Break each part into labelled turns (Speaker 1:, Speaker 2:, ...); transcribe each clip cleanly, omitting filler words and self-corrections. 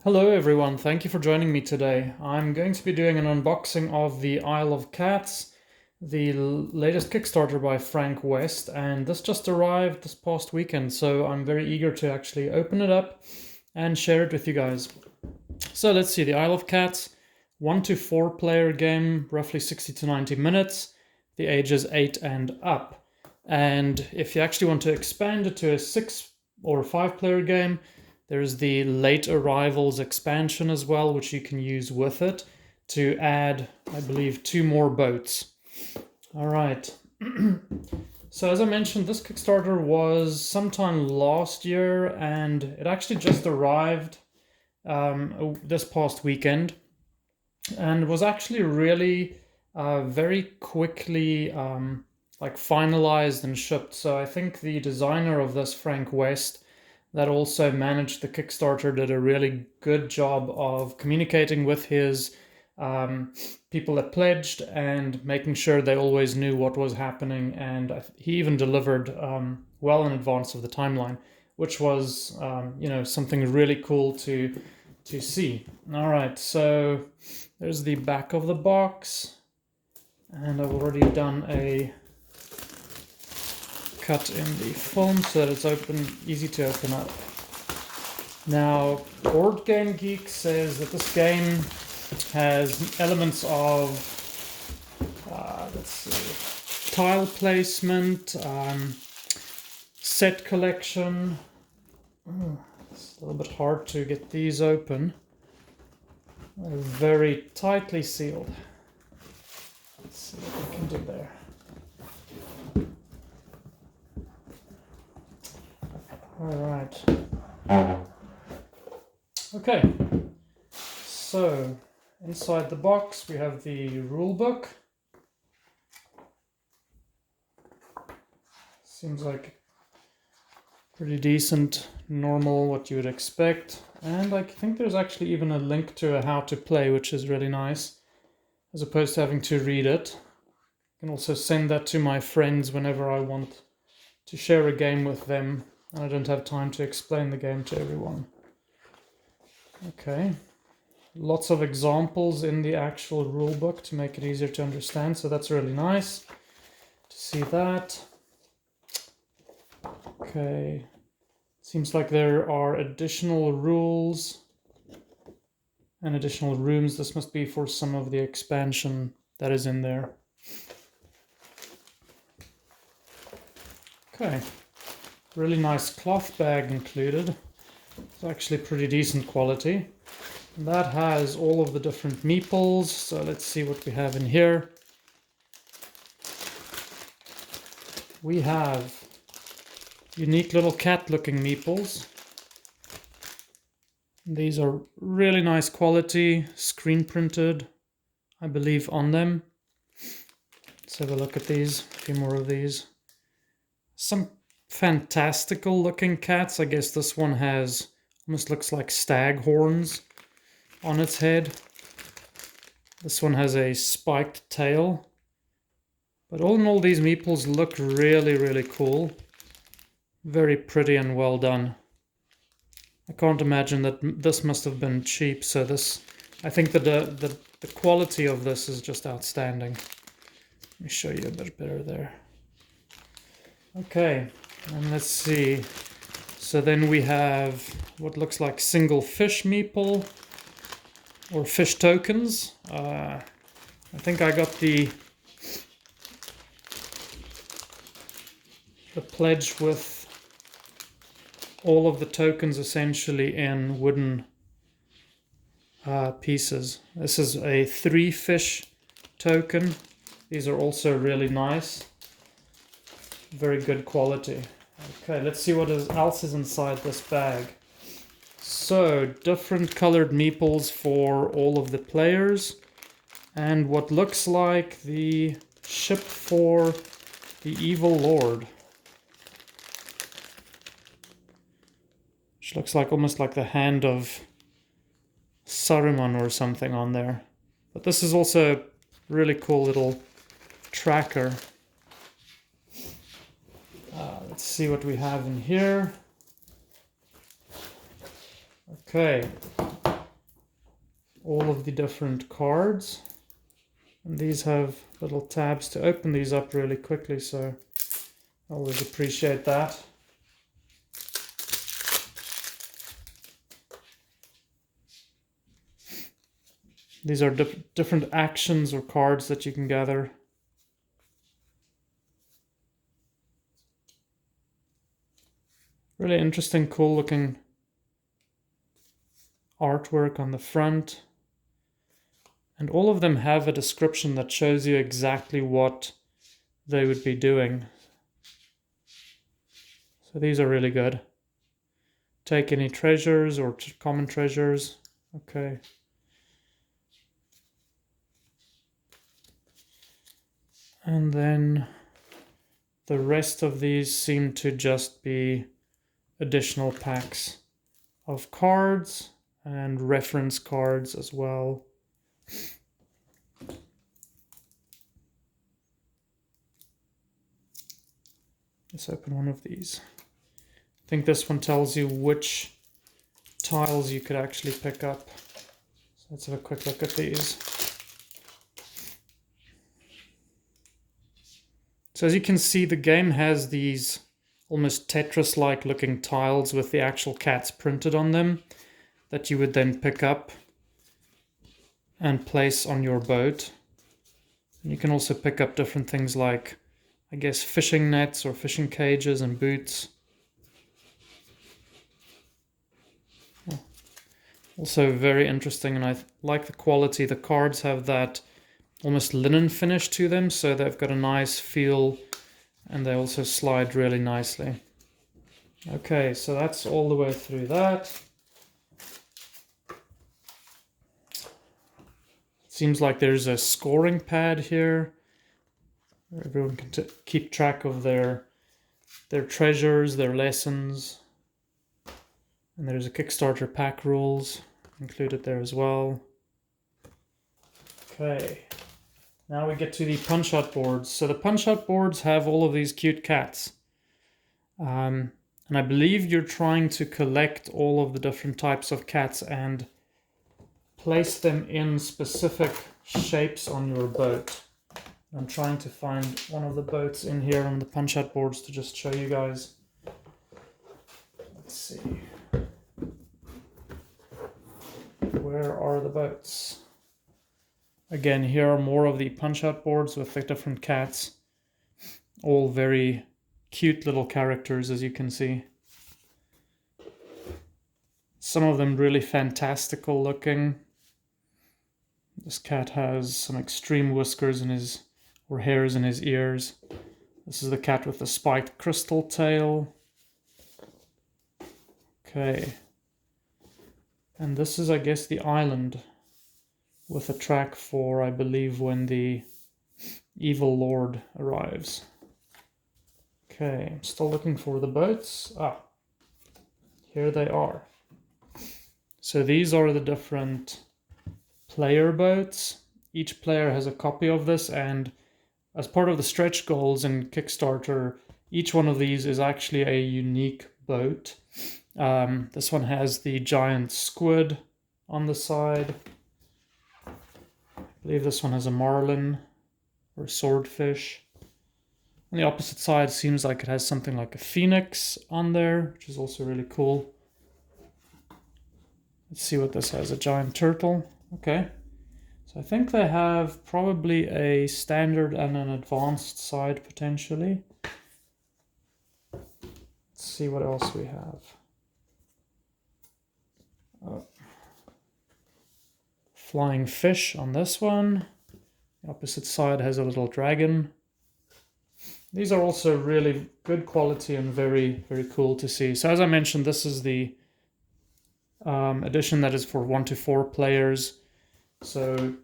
Speaker 1: Hello everyone, thank you for joining me today. I'm going to be doing an unboxing of the Isle of Cats, the latest Kickstarter by Frank West, and this just arrived this past weekend, so I'm very eager to actually open it up and share it with you guys. So let's see, the Isle of Cats, 1 to 4 player game, roughly 60 to 90 minutes, the ages 8 and up. And if you actually want to expand it to a 6 or 5 player game, there's the Late Arrivals expansion as well, which you can use with it to add, I believe, 2 more boats. All right. So as I mentioned, this Kickstarter was sometime last year, and it actually just arrived this past weekend, and was actually really very quickly finalized and shipped. So I think the designer of this, Frank West, that also managed the Kickstarter, did a really good job of communicating with his people that pledged and making sure they always knew what was happening. And he even delivered well in advance of the timeline, which was something really cool to see. All right, so there's the back of the box, and I've already done a cut in the film so that it's easy to open up. Now, Board Game Geek says that this game has elements of, tile placement, set collection. It's a little bit hard to get these open. They're very tightly sealed. Let's see what we can do there. All right. Okay. So inside the box we have the rule book. Seems like pretty decent, normal, what you would expect. And I think there's actually even a link to how to play, which is really nice, as opposed to having to read it. I can also send that to my friends whenever I want to share a game with them. I don't have time to explain the game to everyone. Okay, lots of examples in the actual rule book to make it easier to understand, so that's really nice to see that. Okay, seems like there are additional rules and additional rooms. This must be for some of the expansion that is in there. Okay. Really nice cloth bag included. It's actually pretty decent quality. And that has all of the different meeples. So let's see what we have in here. We have unique little cat-looking meeples. These are really nice quality, screen printed, I believe, on them. Let's have a look at these. A few more of these. Some fantastical looking cats. I guess this one has almost looks like stag horns on its head. This one has a spiked tail. But all in all, these meeples look really, really cool. Very pretty and well done. I can't imagine that this must have been cheap. So I think that the quality of this is just outstanding. Let me show you a bit better there. Okay. And let's see, so then we have what looks like single fish meeple, or fish tokens. I think I got the pledge with all of the tokens essentially in wooden pieces. This is a 3 fish token. These are also really nice. Very good quality. Okay, let's see what else is inside this bag. So, different colored meeples for all of the players, and what looks like the ship for the Evil Lord, which looks like almost like the hand of Saruman or something on there. But this is also a really cool little tracker. Let's see what we have in here. Okay, all of the different cards. And these have little tabs to open these up really quickly, so I always appreciate that. These are different actions or cards that you can gather. Really interesting, cool looking artwork on the front. And all of them have a description that shows you exactly what they would be doing. So these are really good. Take any treasures or common treasures. Okay. And then the rest of these seem to just be additional packs of cards and reference cards as well. Let's open one of these. I think this one tells you which tiles you could actually pick up. So let's have a quick look at these. So as you can see, the game has these almost Tetris-like looking tiles with the actual cats printed on them that you would then pick up and place on your boat. And you can also pick up different things like, I guess, fishing nets or fishing cages and boots. Also very interesting, and I like the quality. The cards have that almost linen finish to them, so they've got a nice feel, and they also slide really nicely. Okay, so that's all the way through that. Seems like there's a scoring pad here where everyone can keep track of their treasures, their lessons. And there's a Kickstarter pack rules included there as well. Okay. Now we get to the punch-out boards. So the punch-out boards have all of these cute cats. And I believe you're trying to collect all of the different types of cats and place them in specific shapes on your boat. I'm trying to find one of the boats in here on the punch-out boards to just show you guys. Let's see. Where are the boats? Again, here are more of the punch-out boards with the different cats. All very cute little characters, as you can see. Some of them really fantastical looking. This cat has some extreme whiskers in his, or hairs in his ears. This is the cat with the spiked crystal tail. Okay. And this is, I guess, the island with a track for, I believe, when the evil lord arrives. Okay, I'm still looking for the boats. Ah, here they are. So these are the different player boats. Each player has a copy of this, and as part of the stretch goals in Kickstarter, each one of these is actually a unique boat. This one has the giant squid on the side. I believe this one has a marlin or a swordfish. On the opposite side seems like it has something like a phoenix on there, which is also really cool. Let's see what this has, a giant turtle. Okay. So I think they have probably a standard and an advanced side potentially. Let's see what else we have. Flying fish on this one. The opposite side has a little dragon. These are also really good quality and very, very cool to see. So as I mentioned, this is the edition that is for 1 to 4 players. So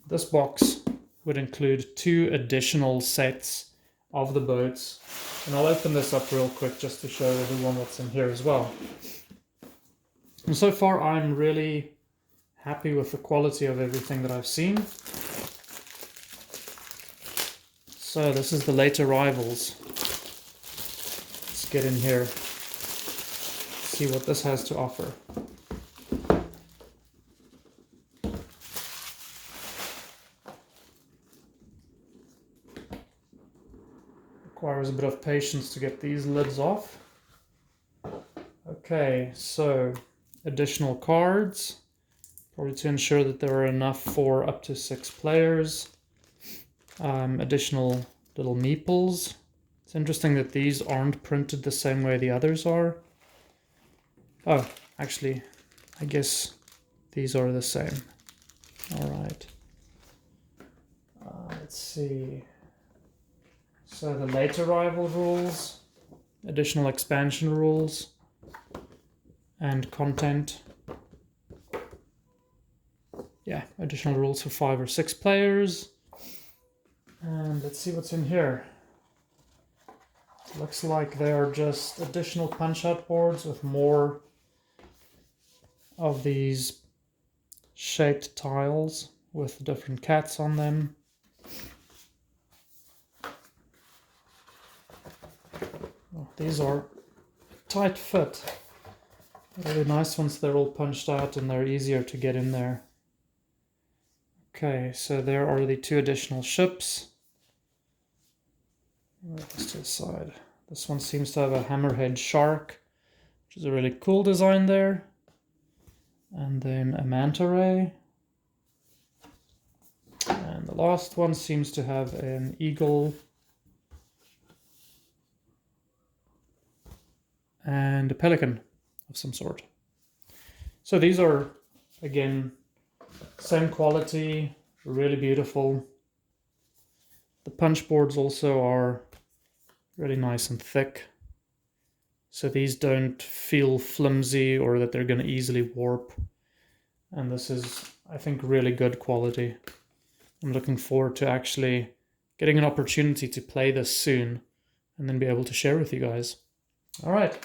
Speaker 1: this box would include 2 additional sets of the boats. And I'll open this up real quick just to show everyone what's in here as well. And so far I'm really happy with the quality of everything that I've seen. So this is the late arrivals. Let's get in here, see what this has to offer. Requires a bit of patience to get these lids off. Okay, so additional cards, probably to ensure that there are enough for up to 6 players. Additional little meeples. It's interesting that these aren't printed the same way the others are. Oh, actually, I guess these are the same. All right. Let's see. So the late arrival rules, additional expansion rules, and content. Yeah, additional rules for 5 or 6 players. And let's see what's in here. Looks like they are just additional punch-out boards with more of these shaped tiles with different cats on them. Oh, these are a tight fit. Really nice once they're all punched out and they're easier to get in there. Okay, so there are the 2 additional ships. This to the side. This one seems to have a hammerhead shark, which is a really cool design there. And then a manta ray. And the last one seems to have an eagle and a pelican of some sort. So these are, again, same quality, really beautiful. The punch boards also are really nice and thick. So these don't feel flimsy or that they're going to easily warp. And this is, I think, really good quality. I'm looking forward to actually getting an opportunity to play this soon and then be able to share with you guys. All right.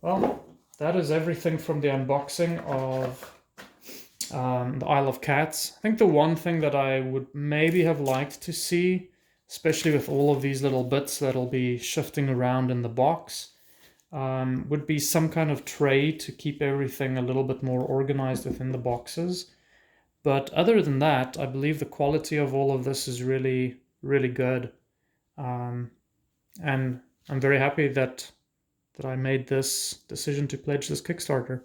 Speaker 1: Well, that is everything from the unboxing of the Isle of Cats. I think the one thing that I would maybe have liked to see, especially with all of these little bits that'll be shifting around in the box, would be some kind of tray to keep everything a little bit more organized within the boxes. But other than that, I believe the quality of all of this is really, really good. And I'm very happy that I made this decision to pledge this Kickstarter.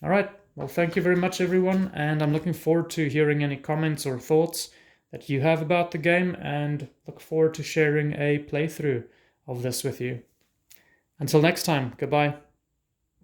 Speaker 1: All right. Well, thank you very much, everyone. And I'm looking forward to hearing any comments or thoughts that you have about the game, and look forward to sharing a playthrough of this with you. Until next time, goodbye.